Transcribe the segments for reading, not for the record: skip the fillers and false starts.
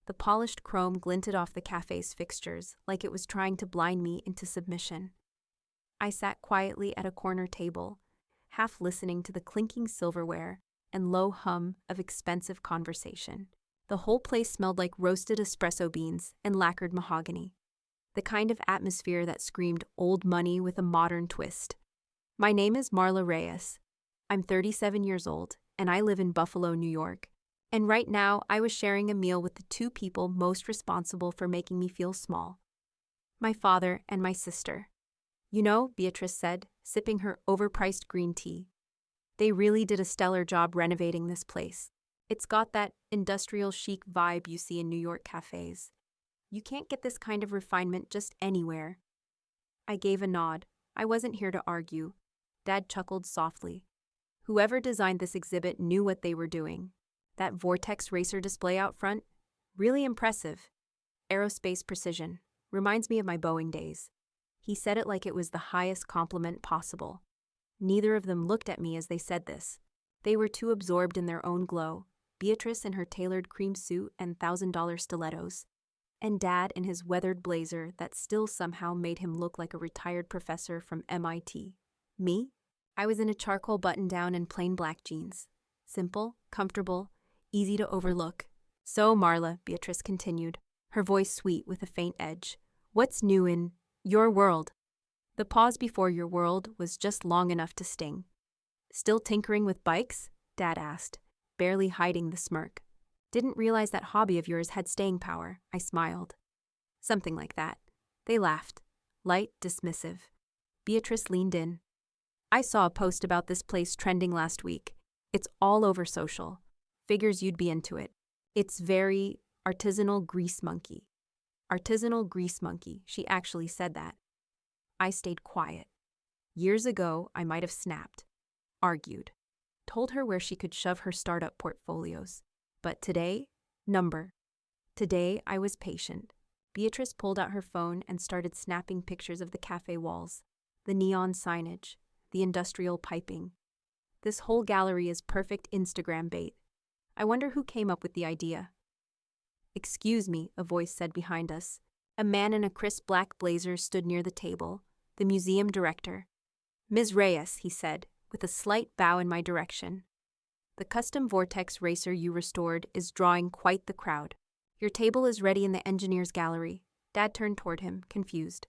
The polished chrome glinted off the cafe's fixtures like it was trying to blind me into submission. I sat quietly at a corner table, half listening to the clinking silverware and low hum of expensive conversation. The whole place smelled like roasted espresso beans and lacquered mahogany, the kind of atmosphere that screamed old money with a modern twist. My name is Marla Reyes. I'm 37 years old, and I live in Buffalo, New York. And right now, I was sharing a meal with the two people most responsible for making me feel small: my father and my sister. You know, Beatrice said, sipping her overpriced green tea, they really did a stellar job renovating this place. It's got that industrial chic vibe you see in New York cafes. You can't get this kind of refinement just anywhere. I gave a nod. I wasn't here to argue. Dad chuckled softly. Whoever designed this exhibit knew what they were doing. That vortex racer display out front? Really impressive. Aerospace precision. Reminds me of my Boeing days. He said it like it was the highest compliment possible. Neither of them looked at me as they said this. They were too absorbed in their own glow, Beatrice in her tailored cream suit and $1,000 stilettos, and Dad in his weathered blazer that still somehow made him look like a retired professor from MIT. Me? I was in a charcoal button-down and plain black jeans. Simple, comfortable, easy to overlook. So, Marla, Beatrice continued, her voice sweet with a faint edge, what's new in your world? The pause before your world was just long enough to sting. Still tinkering with bikes? Dad asked, barely hiding the smirk. Didn't realize that hobby of yours had staying power, I smiled. Something like that. They laughed, light, dismissive. Beatrice leaned in. I saw a post about this place trending last week. It's all over social. Figures you'd be into it. It's very artisanal grease monkey. Artisanal grease monkey, she actually said that. I stayed quiet. Years ago, I might have snapped, argued, told her where she could shove her startup portfolios. But today, Today, I was patient. Beatrice pulled out her phone and started snapping pictures of the cafe walls, the neon signage, the industrial piping. This whole gallery is perfect Instagram bait. I wonder who came up with the idea. Excuse me, a voice said behind us. A man in a crisp black blazer stood near the table, the museum director. Ms. Reyes, he said, with a slight bow in my direction. The custom vortex racer you restored is drawing quite the crowd. Your table is ready in the engineer's gallery. Dad turned toward him, confused.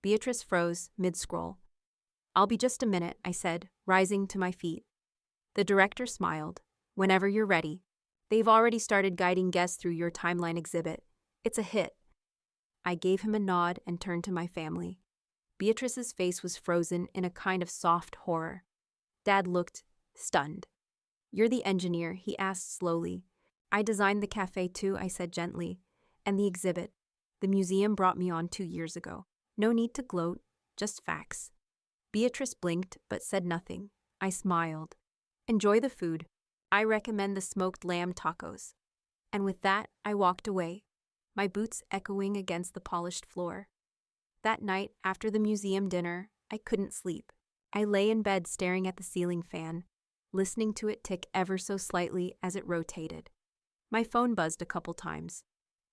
Beatrice froze mid-scroll. I'll be just a minute, I said, rising to my feet. The director smiled. Whenever you're ready. They've already started guiding guests through your timeline exhibit. It's a hit. I gave him a nod and turned to my family. Beatrice's face was frozen in a kind of soft horror. Dad looked stunned. You're the engineer, he asked slowly. I designed the cafe too, I said gently. And the exhibit. The museum brought me on 2 years ago. No need to gloat, just facts. Beatrice blinked but said nothing. I smiled. Enjoy the food. I recommend the smoked lamb tacos. And with that, I walked away, my boots echoing against the polished floor. That night, after the museum dinner, I couldn't sleep. I lay in bed staring at the ceiling fan, listening to it tick ever so slightly as it rotated. My phone buzzed a couple times,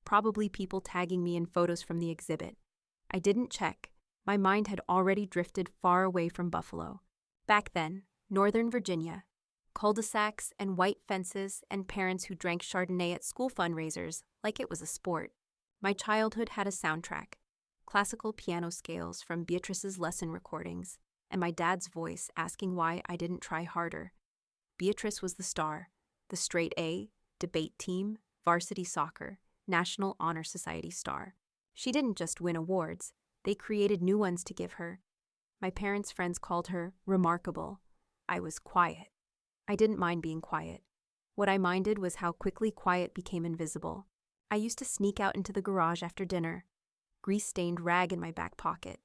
probably people tagging me in photos from the exhibit. I didn't check. My mind had already drifted far away from Buffalo. Back then, Northern Virginia. Cul-de-sacs and white fences and parents who drank Chardonnay at school fundraisers like it was a sport. My childhood had a soundtrack, classical piano scales from Beatrice's lesson recordings, and my dad's voice asking why I didn't try harder. Beatrice was the star, the straight A, debate team, varsity soccer, National Honor Society star. She didn't just win awards, they created new ones to give her. My parents' friends called her remarkable. I was quiet. I didn't mind being quiet. What I minded was how quickly quiet became invisible. I used to sneak out into the garage after dinner, grease-stained rag in my back pocket,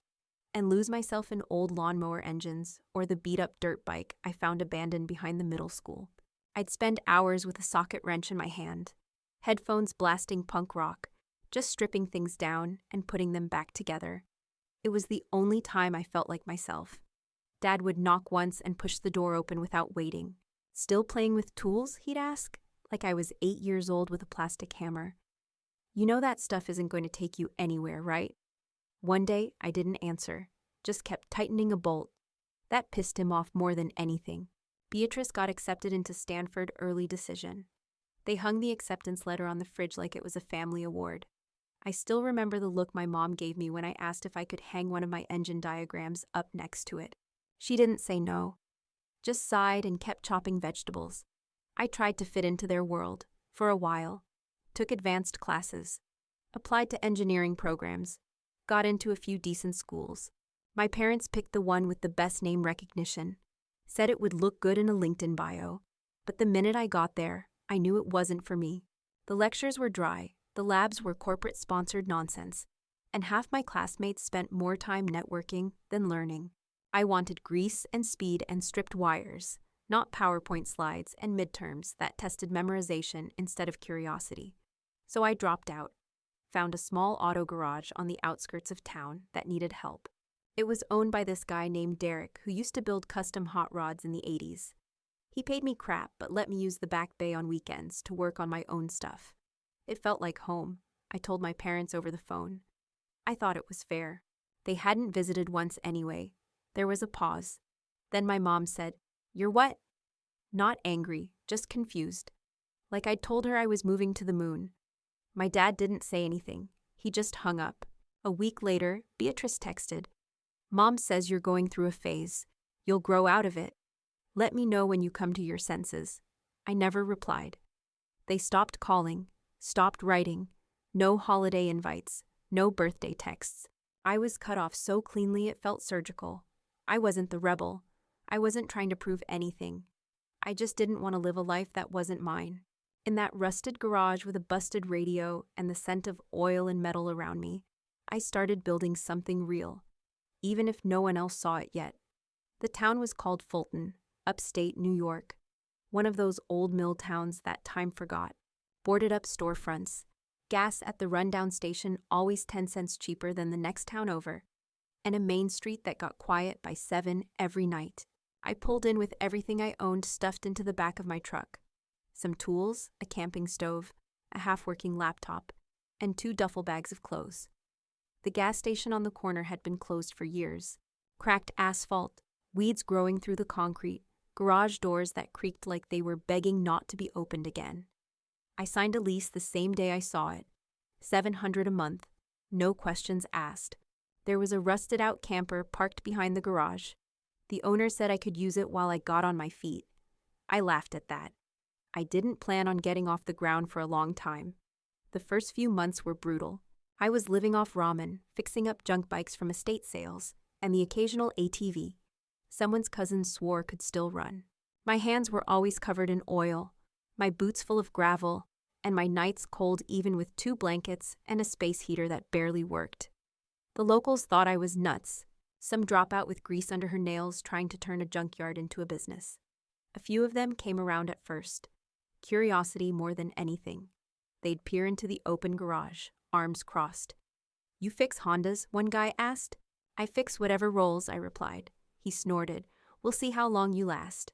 and lose myself in old lawnmower engines or the beat-up dirt bike I found abandoned behind the middle school. I'd spend hours with a socket wrench in my hand, headphones blasting punk rock, just stripping things down and putting them back together. It was the only time I felt like myself. Dad would knock once and push the door open without waiting. Still playing with tools, he'd ask, like I was 8 years old with a plastic hammer. You know that stuff isn't going to take you anywhere, right? One day, I didn't answer, just kept tightening a bolt. That pissed him off more than anything. Beatrice got accepted into Stanford early decision. They hung the acceptance letter on the fridge like it was a family award. I still remember the look my mom gave me when I asked if I could hang one of my engine diagrams up next to it. She didn't say no, just sighed and kept chopping vegetables. I tried to fit into their world, for a while. Took advanced classes. Applied to engineering programs. Got into a few decent schools. My parents picked the one with the best name recognition. Said it would look good in a LinkedIn bio. But the minute I got there, I knew it wasn't for me. The lectures were dry. The labs were corporate-sponsored nonsense, and half my classmates spent more time networking than learning. I wanted grease and speed and stripped wires, not PowerPoint slides and midterms that tested memorization instead of curiosity. So I dropped out, found a small auto garage on the outskirts of town that needed help. It was owned by this guy named Derek who used to build custom hot rods in the 80s. He paid me crap but let me use the back bay on weekends to work on my own stuff. It felt like home, I told my parents over the phone. I thought it was fair. They hadn't visited once anyway. There was a pause. Then my mom said, "You're what?" Not angry, just confused. Like I'd told her I was moving to the moon. My dad didn't say anything. He just hung up. A week later, Beatrice texted, "Mom says you're going through a phase. You'll grow out of it. Let me know when you come to your senses." I never replied. They stopped calling. Stopped writing. No holiday invites. No birthday texts. I was cut off so cleanly it felt surgical. I wasn't the rebel. I wasn't trying to prove anything. I just didn't want to live a life that wasn't mine. In that rusted garage with a busted radio and the scent of oil and metal around me, I started building something real, even if no one else saw it yet. The town was called Fulton, upstate New York, one of those old mill towns that time forgot. Boarded up storefronts, gas at the rundown station always 10 cents cheaper than the next town over, and a main street that got quiet by 7 every night. I pulled in with everything I owned stuffed into the back of my truck. Some tools, a camping stove, a half-working laptop, and 2 duffel bags of clothes. The gas station on the corner had been closed for years. Cracked asphalt, weeds growing through the concrete, garage doors that creaked like they were begging not to be opened again. I signed a lease the same day I saw it. $700 a month, no questions asked. There was a rusted-out camper parked behind the garage. The owner said I could use it while I got on my feet. I laughed at that. I didn't plan on getting off the ground for a long time. The first few months were brutal. I was living off ramen, fixing up junk bikes from estate sales, and the occasional ATV. Someone's cousin swore could still run. My hands were always covered in oil, my boots full of gravel, and my nights cold even with 2 blankets and a space heater that barely worked. The locals thought I was nuts, some dropout with grease under her nails trying to turn a junkyard into a business. A few of them came around at first. Curiosity more than anything. They'd peer into the open garage, arms crossed. "You fix Hondas?" one guy asked. "I fix whatever rolls," I replied. He snorted. "We'll see how long you last."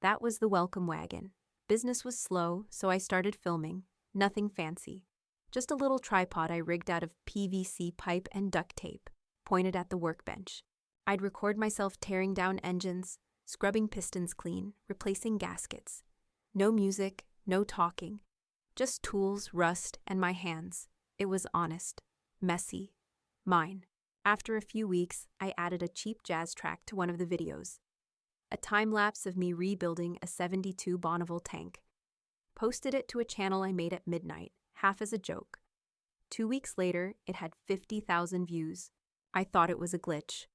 That was the welcome wagon. Business was slow, so I started filming. Nothing fancy. Just a little tripod I rigged out of PVC pipe and duct tape, pointed at the workbench. I'd record myself tearing down engines, scrubbing pistons clean, replacing gaskets. No music, no talking. Just tools, rust, and my hands. It was honest. Messy. Mine. After a few weeks, I added a cheap jazz track to one of the videos. A time-lapse of me rebuilding a 72 Bonneville tank. Posted it to a channel I made at midnight, half as a joke. 2 weeks later, it had 50,000 views. I thought it was a glitch.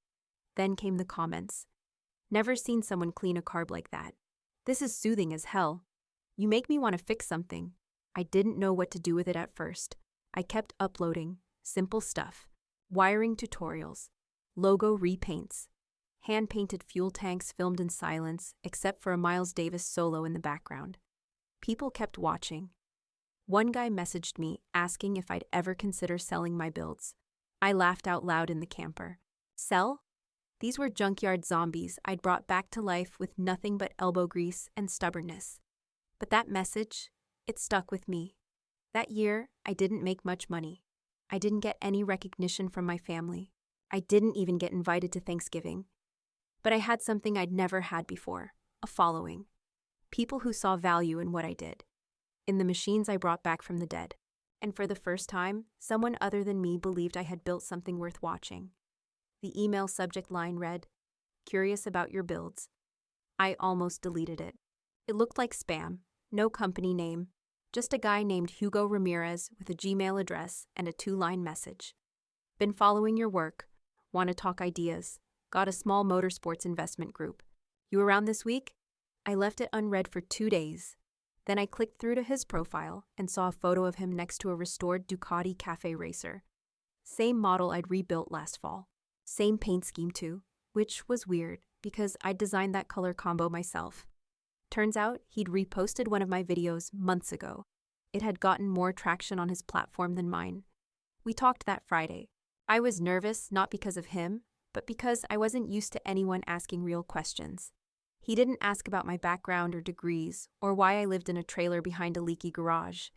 Then came the comments. "Never seen someone clean a carb like that. This is soothing as hell. You make me want to fix something." I didn't know what to do with it at first. I kept uploading. Simple stuff. Wiring tutorials. Logo repaints. Hand-painted fuel tanks filmed in silence, except for a Miles Davis solo in the background. People kept watching. One guy messaged me asking if I'd ever consider selling my builds. I laughed out loud in the camper. Sell? These were junkyard zombies I'd brought back to life with nothing but elbow grease and stubbornness. But that message, it stuck with me. That year, I didn't make much money. I didn't get any recognition from my family. I didn't even get invited to Thanksgiving. But I had something I'd never had before, a following. People who saw value in what I did, in the machines I brought back from the dead. And for the first time, someone other than me believed I had built something worth watching. The email subject line read, "Curious about your builds." I almost deleted it. It looked like spam, no company name, just a guy named Hugo Ramirez with a Gmail address and a 2-line message. Been following your work. Want to talk ideas. Got a small motorsports investment group. You around this week? I left it unread for 2 days. Then I clicked through to his profile and saw a photo of him next to a restored Ducati Cafe Racer. Same model I'd rebuilt last fall. Same paint scheme too, which was weird because I'd designed that color combo myself. Turns out he'd reposted one of my videos months ago. It had gotten more traction on his platform than mine. We talked that Friday. I was nervous not because of him, but because I wasn't used to anyone asking real questions. He didn't ask about my background or degrees, or why I lived in a trailer behind a leaky garage.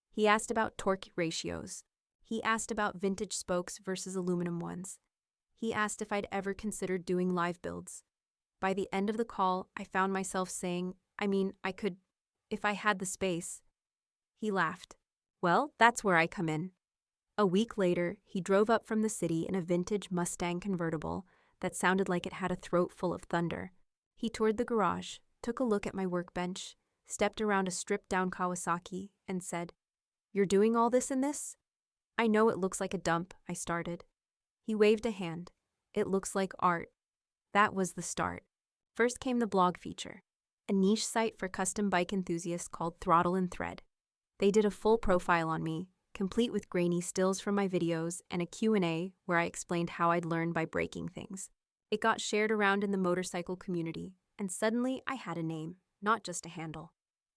He asked about torque ratios. He asked about vintage spokes versus aluminum ones. He asked if I'd ever considered doing live builds. By the end of the call, I found myself saying, I could, if I had the space. He laughed. Well, that's where I come in. A week later, he drove up from the city in a vintage Mustang convertible that sounded like it had a throat full of thunder. He toured the garage, took a look at my workbench, stepped around a stripped-down Kawasaki, and said, "You're doing all this in this?" "I know it looks like a dump," I started. He waved a hand. "It looks like art." That was the start. First came the blog feature, a niche site for custom bike enthusiasts called Throttle and Thread. They did a full profile on me, complete with grainy stills from my videos and a Q&A where I explained how I'd learned by breaking things. It got shared around in the motorcycle community, and suddenly I had a name, not just a handle.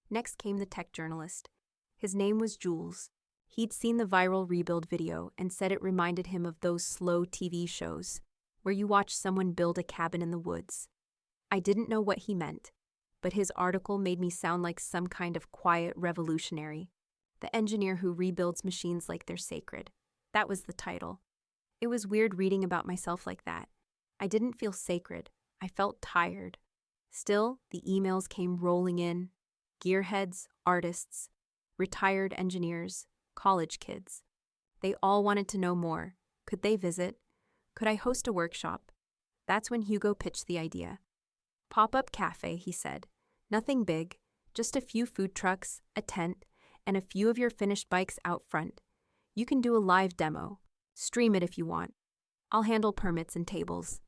Next came the tech journalist. His name was Jules. He'd seen the viral rebuild video and said it reminded him of those slow TV shows, where you watch someone build a cabin in the woods. I didn't know what he meant, but his article made me sound like some kind of quiet revolutionary. The engineer who rebuilds machines like they're sacred. That was the title. It was weird reading about myself like that. I didn't feel sacred. I felt tired. Still, the emails came rolling in. Gearheads, artists, retired engineers, college kids. They all wanted to know more. Could they visit? Could I host a workshop? That's when Hugo pitched the idea. Pop-up cafe, he said. Nothing big, just a few food trucks, a tent, and a few of your finished bikes out front. You can do a live demo. Stream it if you want. I'll handle permits and tables.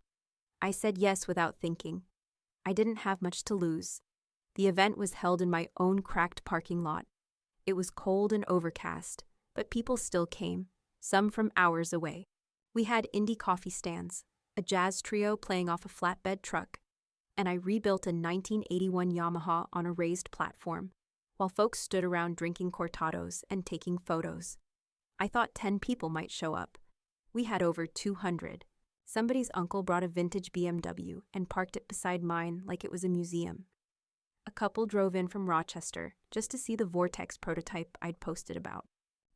I said yes without thinking. I didn't have much to lose. The event was held in my own cracked parking lot. It was cold and overcast, but people still came, some from hours away. We had indie coffee stands, a jazz trio playing off a flatbed truck, and I rebuilt a 1981 Yamaha on a raised platform, while folks stood around drinking cortados and taking photos. I thought 10 people might show up. We had over 200. Somebody's uncle brought a vintage BMW and parked it beside mine like it was a museum. A couple drove in from Rochester just to see the Vortex prototype I'd posted about.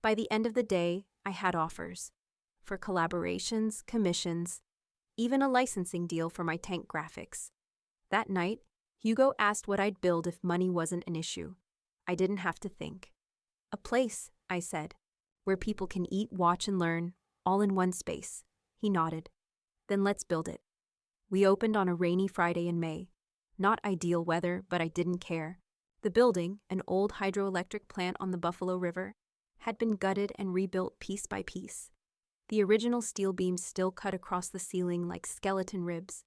By the end of the day, I had offers for collaborations, commissions, even a licensing deal for my tank graphics. That night, Hugo asked what I'd build if money wasn't an issue. I didn't have to think. A place, I said, where people can eat, watch, and learn, all in one space. He nodded. Then let's build it. We opened on a rainy Friday in May. Not ideal weather, but I didn't care. The building, an old hydroelectric plant on the Buffalo River, had been gutted and rebuilt piece by piece. The original steel beams still cut across the ceiling like skeleton ribs,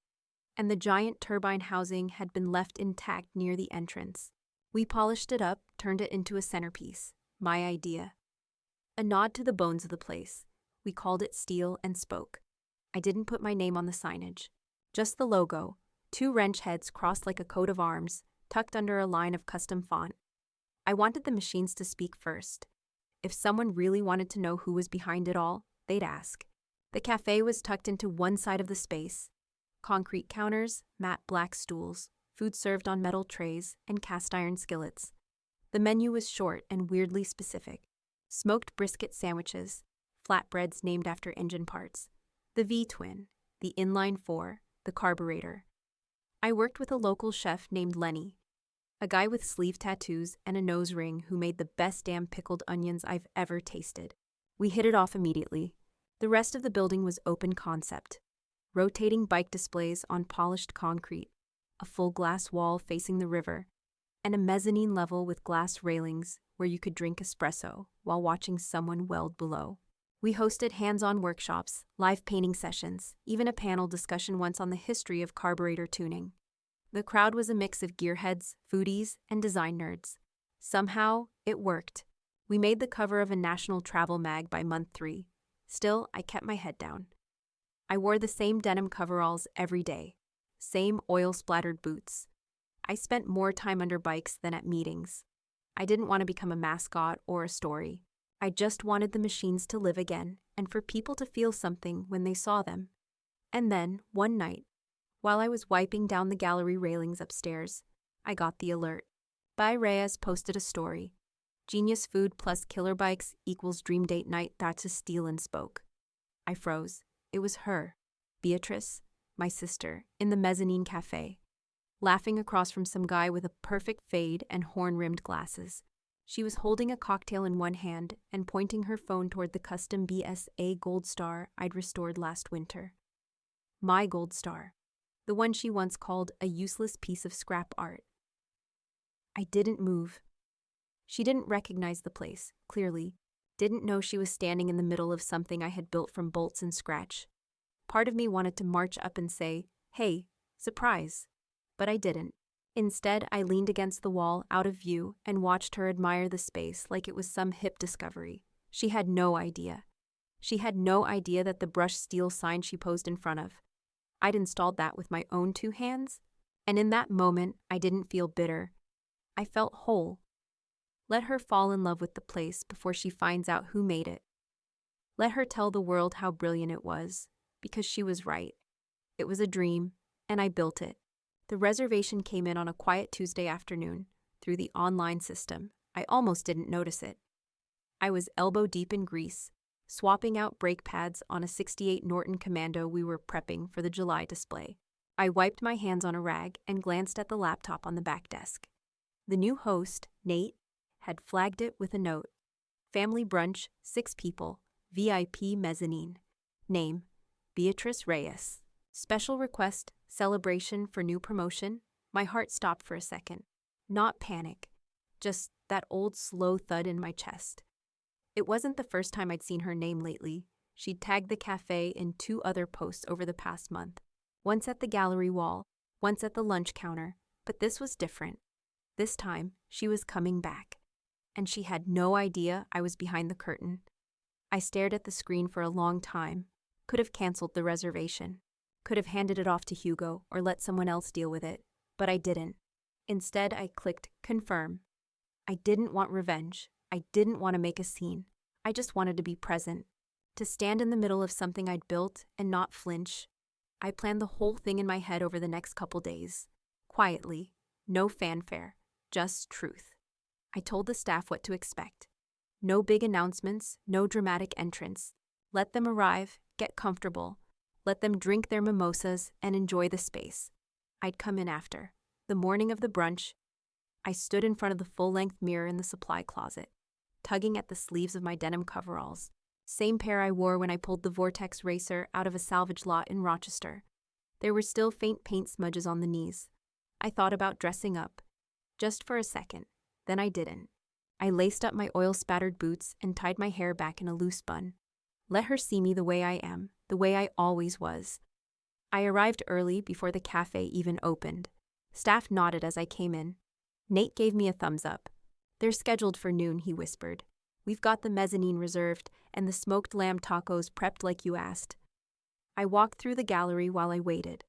and the giant turbine housing had been left intact near the entrance. We polished it up, turned it into a centerpiece. My idea. A nod to the bones of the place. We called it Steel and Spoke. I didn't put my name on the signage. Just the logo, 2 wrench heads crossed like a coat of arms, tucked under a line of custom font. I wanted the machines to speak first. If someone really wanted to know who was behind it all, they'd ask. The cafe was tucked into one side of the space. Concrete counters, matte black stools, food served on metal trays, and cast iron skillets. The menu was short and weirdly specific. Smoked brisket sandwiches, flatbreads named after engine parts, the V-twin, the inline four, the carburetor. I worked with a local chef named Lenny, a guy with sleeve tattoos and a nose ring who made the best damn pickled onions I've ever tasted. We hit it off immediately. The rest of the building was open concept. Rotating bike displays on polished concrete, a full glass wall facing the river, and a mezzanine level with glass railings where you could drink espresso while watching someone weld below. We hosted hands-on workshops, live painting sessions, even a panel discussion once on the history of carburetor tuning. The crowd was a mix of gearheads, foodies, and design nerds. Somehow, it worked. We made the cover of a national travel mag by month 3. Still, I kept my head down. I wore the same denim coveralls every day, same oil-splattered boots. I spent more time under bikes than at meetings. I didn't want to become a mascot or a story. I just wanted the machines to live again and for people to feel something when they saw them. And then, one night, while I was wiping down the gallery railings upstairs, I got the alert. Reyes posted a story. Genius food plus killer bikes equals dream date night, that's a steal and spoke. I froze. It was her, Beatrice, my sister, in the mezzanine cafe, laughing across from some guy with a perfect fade and horn-rimmed glasses. She was holding a cocktail in one hand and pointing her phone toward the custom BSA Gold Star I'd restored last winter. My Gold Star, the one she once called a useless piece of scrap art. I didn't move. She didn't recognize the place, clearly, didn't know she was standing in the middle of something I had built from bolts and scratch. Part of me wanted to march up and say, "Hey, surprise," but I didn't. Instead, I leaned against the wall, out of view, and watched her admire the space like it was some hip discovery. She had no idea. She had no idea that the brushed steel sign she posed in front of, I'd installed that with my own 2 hands, and in that moment, I didn't feel bitter. I felt whole. Let her fall in love with the place before she finds out who made it. Let her tell the world how brilliant it was, because she was right. It was a dream, and I built it. The reservation came in on a quiet Tuesday afternoon, through the online system. I almost didn't notice it. I was elbow-deep in grease, swapping out brake pads on a '68 Norton Commando we were prepping for the July display. I wiped my hands on a rag and glanced at the laptop on the back desk. The new host, Nate, had flagged it with a note. Family brunch, 6 people, VIP mezzanine. Name, Beatrice Reyes. Special request, celebration for new promotion. My heart stopped for a second. Not panic, just that old slow thud in my chest. It wasn't the first time I'd seen her name lately. She'd tagged the cafe in 2 other posts over the past month. Once at the gallery wall, once at the lunch counter, but this was different. This time, she was coming back. And she had no idea I was behind the curtain. I stared at the screen for a long time. Could have canceled the reservation. Could have handed it off to Hugo or let someone else deal with it. But I didn't. Instead, I clicked confirm. I didn't want revenge. I didn't want to make a scene. I just wanted to be present. To stand in the middle of something I'd built and not flinch. I planned the whole thing in my head over the next couple days. Quietly. No fanfare. Just truth. I told the staff what to expect. No big announcements, no dramatic entrance. Let them arrive, get comfortable. Let them drink their mimosas and enjoy the space. I'd come in after. The morning of the brunch, I stood in front of the full-length mirror in the supply closet, tugging at the sleeves of my denim coveralls. Same pair I wore when I pulled the Vortex Racer out of a salvage lot in Rochester. There were still faint paint smudges on the knees. I thought about dressing up. Just for a second. Then I didn't. I laced up my oil-spattered boots and tied my hair back in a loose bun. Let her see me the way I am, the way I always was. I arrived early before the cafe even opened. Staff nodded as I came in. Nate gave me a thumbs up. "They're scheduled for noon," he whispered. "We've got the mezzanine reserved and the smoked lamb tacos prepped like you asked." I walked through the gallery while I waited.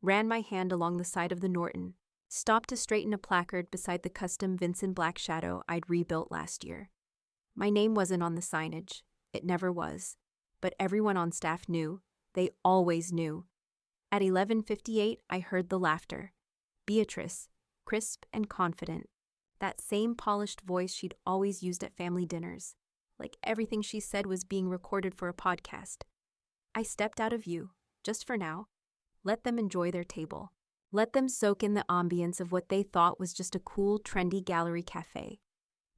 Ran my hand along the side of the Norton. Stopped to straighten a placard beside the custom Vincent Black Shadow I'd rebuilt last year. My name wasn't on the signage. It never was. But everyone on staff knew. They always knew. At 11:58, I heard the laughter. Beatrice, crisp and confident. That same polished voice she'd always used at family dinners. like everything she said was being recorded for a podcast. I stepped out of view, just for now. Let them enjoy their table. Let them soak in the ambience of what they thought was just a cool, trendy gallery cafe.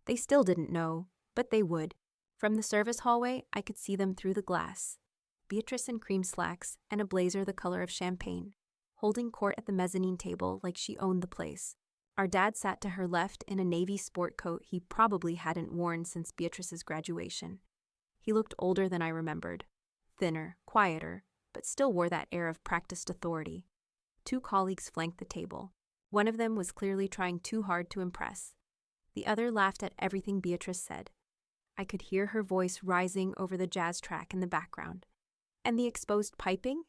They still didn't know, but they would. From the service hallway, I could see them through the glass. Beatrice in cream slacks and a blazer the color of champagne, holding court at the mezzanine table like she owned the place. Our dad sat to her left in a navy sport coat he probably hadn't worn since Beatrice's graduation. He looked older than I remembered, thinner, quieter, but still wore that air of practiced authority. 2 colleagues flanked the table. One of them was clearly trying too hard to impress. The other laughed at everything Beatrice said. I could hear her voice rising over the jazz track in the background. And the exposed piping?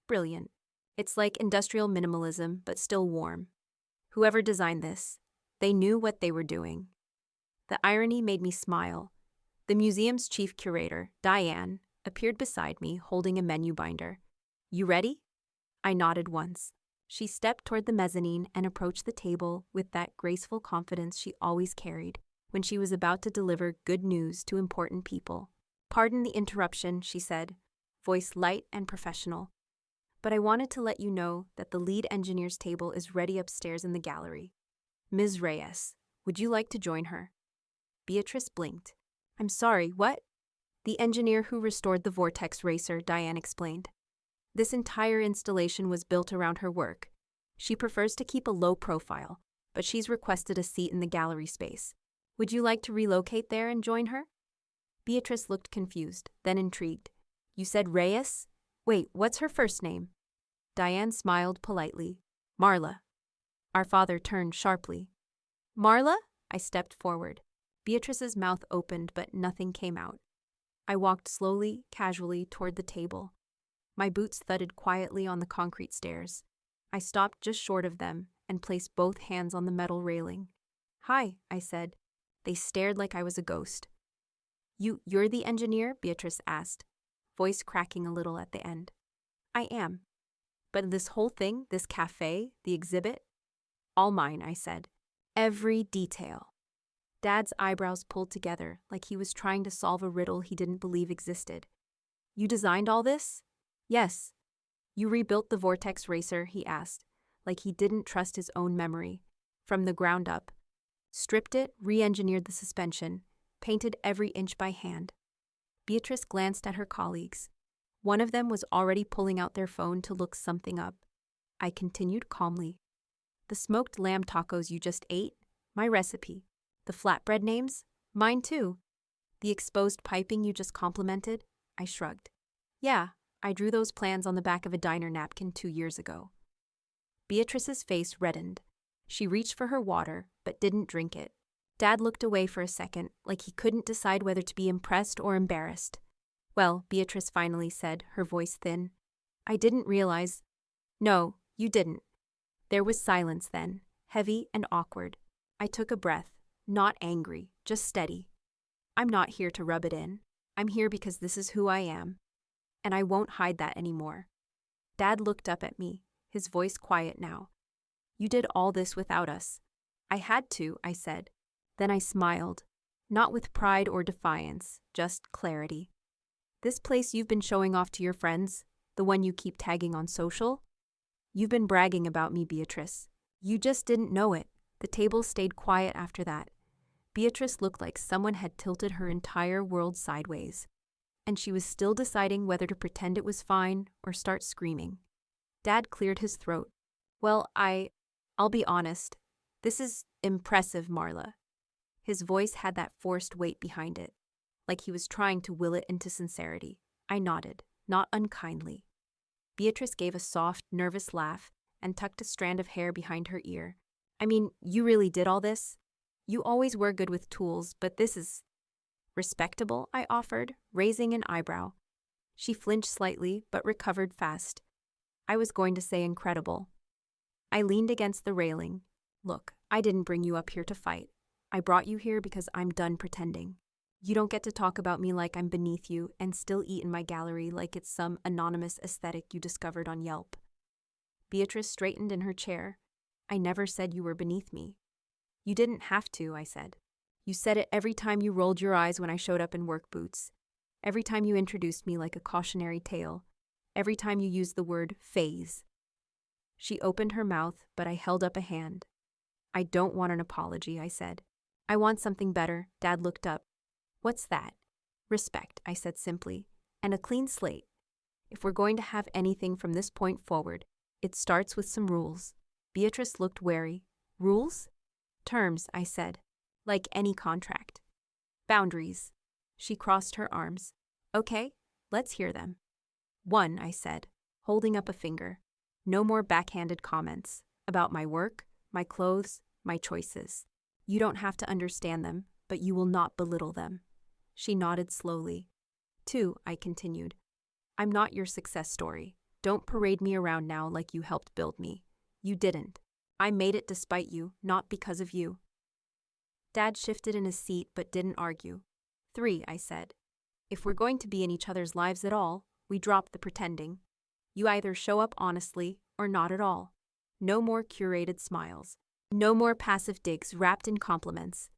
Brilliant. It's like industrial minimalism, but still warm. Whoever designed this, they knew what they were doing. The irony made me smile. The museum's chief curator, Diane, appeared beside me holding a menu binder. You ready? I nodded once. She stepped toward the mezzanine and approached the table with that graceful confidence she always carried when she was about to deliver good news to important people. Pardon the interruption, she said, voice light and professional. But I wanted to let you know that the lead engineer's table is ready upstairs in the gallery. Ms. Reyes, would you like to join her? Beatrice blinked. I'm sorry, what? The engineer who restored the vortex racer, Diane explained. This entire installation was built around her work. She prefers to keep a low profile, but she's requested a seat in the gallery space. Would you like to relocate there and join her? Beatrice looked confused, then intrigued. You said Reyes? Wait, what's her first name? Diane smiled politely. Marla. Our father turned sharply. Marla? I stepped forward. Beatrice's mouth opened, but nothing came out. I walked slowly, casually toward the table. My boots thudded quietly on the concrete stairs. I stopped just short of them and placed both hands on the metal railing. Hi, I said. They stared like I was a ghost. You're the engineer? Beatrice asked, voice cracking a little at the end. I am. But this whole thing, this cafe, the exhibit? All mine, I said. Every detail. Dad's eyebrows pulled together like he was trying to solve a riddle he didn't believe existed. You designed all this? Yes. You rebuilt the vortex racer, he asked, like he didn't trust his own memory. From the ground up. Stripped it, re-engineered the suspension, painted every inch by hand. Beatrice glanced at her colleagues. One of them was already pulling out their phone to look something up. I continued calmly. The smoked lamb tacos you just ate? My recipe. The flatbread names? Mine too. The exposed piping you just complimented? I shrugged. Yeah, I drew those plans on the back of a diner napkin 2 years ago. Beatrice's face reddened. She reached for her water, but didn't drink it. Dad looked away for a second, like he couldn't decide whether to be impressed or embarrassed. Well, Beatrice finally said, her voice thin. I didn't realize. No, you didn't. There was silence then, heavy and awkward. I took a breath, not angry, just steady. I'm not here to rub it in. I'm here because this is who I am. And I won't hide that anymore. Dad looked up at me, his voice quiet now. You did all this without us. I had to, I said. Then I smiled, not with pride or defiance, just clarity. This place you've been showing off to your friends, the one you keep tagging on social? You've been bragging about me, Beatrice. You just didn't know it. The table stayed quiet after that. Beatrice looked like someone had tilted her entire world sideways, and she was still deciding whether to pretend it was fine or start screaming. Dad cleared his throat. Well, I'll be honest. This is impressive, Marla. His voice had that forced weight behind it, like he was trying to will it into sincerity. I nodded, not unkindly. Beatrice gave a soft, nervous laugh and tucked a strand of hair behind her ear. I mean, you really did all this? You always were good with tools, but this is respectable, I offered, raising an eyebrow. She flinched slightly, but recovered fast. I was going to say incredible. I leaned against the railing. Look, I didn't bring you up here to fight. I brought you here because I'm done pretending. You don't get to talk about me like I'm beneath you and still eat in my gallery like it's some anonymous aesthetic you discovered on Yelp. Beatrice straightened in her chair. I never said you were beneath me. You didn't have to, I said. You said it every time you rolled your eyes when I showed up in work boots. Every time you introduced me like a cautionary tale. Every time you used the word phase. She opened her mouth, but I held up a hand. I don't want an apology, I said. I want something better. Dad looked up. What's that? Respect, I said simply, and a clean slate. If we're going to have anything from this point forward, it starts with some rules. Beatrice looked wary. Rules? Terms, I said. Like any contract. Boundaries. She crossed her arms. Okay, let's hear them. 1, I said, holding up a finger. No more backhanded comments about my work, my clothes, my choices. You don't have to understand them, but you will not belittle them. She nodded slowly. 2, I continued. I'm not your success story. Don't parade me around now like you helped build me. You didn't. I made it despite you, not because of you. Dad shifted in his seat but didn't argue. 3, I said. If we're going to be in each other's lives at all, we drop the pretending. You either show up honestly or not at all. No more curated smiles. No more passive digs wrapped in compliments.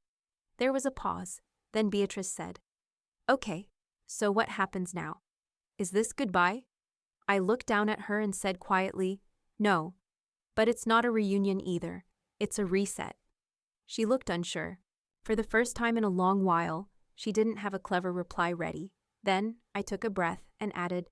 There was a pause. Then Beatrice said, Okay, so what happens now? Is this goodbye? I looked down at her and said quietly, No. But it's not a reunion either. It's a reset. She looked unsure. For the first time in a long while, she didn't have a clever reply ready. Then I took a breath and added,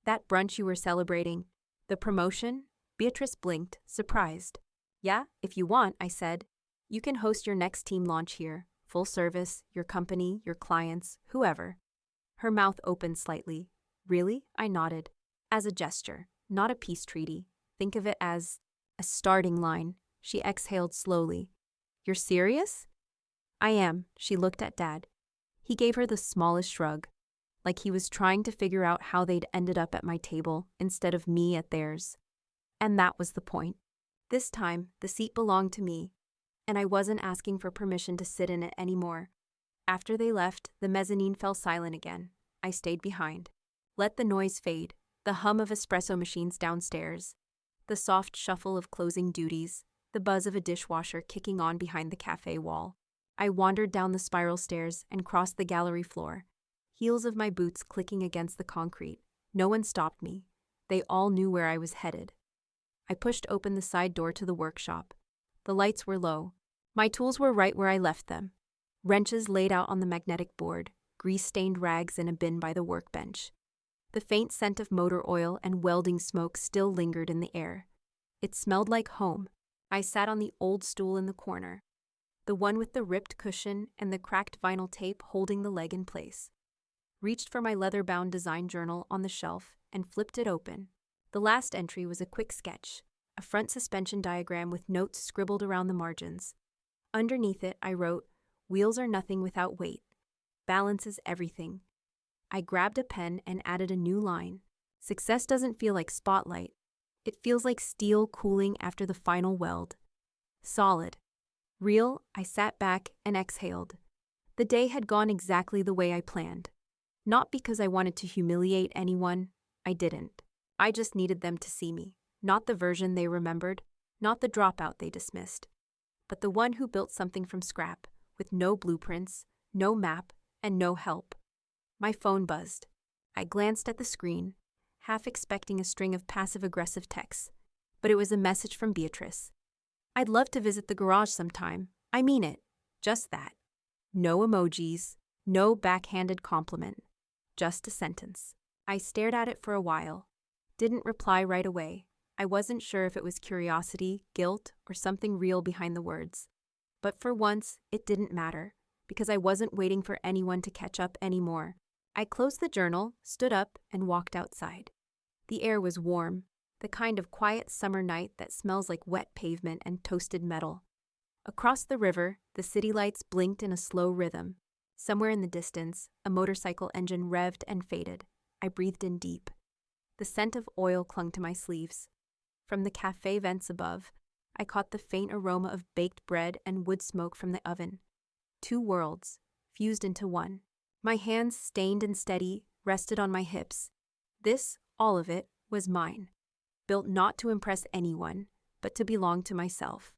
That brunch you were celebrating, the promotion? Beatrice blinked, surprised. Yeah, if you want, I said. You can host your next team launch here. Full service, your company, your clients, whoever. Her mouth opened slightly. Really? I nodded. As a gesture, not a peace treaty. Think of it as a starting line. She exhaled slowly. You're serious? I am. She looked at Dad. He gave her the smallest shrug, like he was trying to figure out how they'd ended up at my table instead of me at theirs. And that was the point. This time, the seat belonged to me, and I wasn't asking for permission to sit in it anymore. After they left, the mezzanine fell silent again. I stayed behind. Let the noise fade, the hum of espresso machines downstairs, the soft shuffle of closing duties, the buzz of a dishwasher kicking on behind the cafe wall. I wandered down the spiral stairs and crossed the gallery floor, heels of my boots clicking against the concrete. No one stopped me. They all knew where I was headed. I pushed open the side door to the workshop. The lights were low. My tools were right where I left them. Wrenches laid out on the magnetic board, grease-stained rags in a bin by the workbench. The faint scent of motor oil and welding smoke still lingered in the air. It smelled like home. I sat on the old stool in the corner, the one with the ripped cushion and the cracked vinyl tape holding the leg in place. Reached for my leather-bound design journal on the shelf and flipped it open. The last entry was a quick sketch, a front suspension diagram with notes scribbled around the margins. Underneath it, I wrote, Wheels are nothing without weight. Balance is everything. I grabbed a pen and added a new line. Success doesn't feel like spotlight. It feels like steel cooling after the final weld. Solid. Real. I sat back and exhaled. The day had gone exactly the way I planned. Not because I wanted to humiliate anyone. I didn't. I just needed them to see me. Not the version they remembered, not the dropout they dismissed, but the one who built something from scrap, with no blueprints, no map, and no help. My phone buzzed. I glanced at the screen, half expecting a string of passive-aggressive texts, but it was a message from Beatrice. I'd love to visit the garage sometime. I mean it. Just that. No emojis, no backhanded compliment. Just a sentence. I stared at it for a while. Didn't reply right away. I wasn't sure if it was curiosity, guilt, or something real behind the words. But for once, it didn't matter, because I wasn't waiting for anyone to catch up anymore. I closed the journal, stood up, and walked outside. The air was warm, the kind of quiet summer night that smells like wet pavement and toasted metal. Across the river, the city lights blinked in a slow rhythm. Somewhere in the distance, a motorcycle engine revved and faded. I breathed in deep. The scent of oil clung to my sleeves. From the cafe vents above, I caught the faint aroma of baked bread and wood smoke from the oven. Two worlds, fused into one. My hands, stained and steady, rested on my hips. This, all of it, was mine. Built not to impress anyone, but to belong to myself.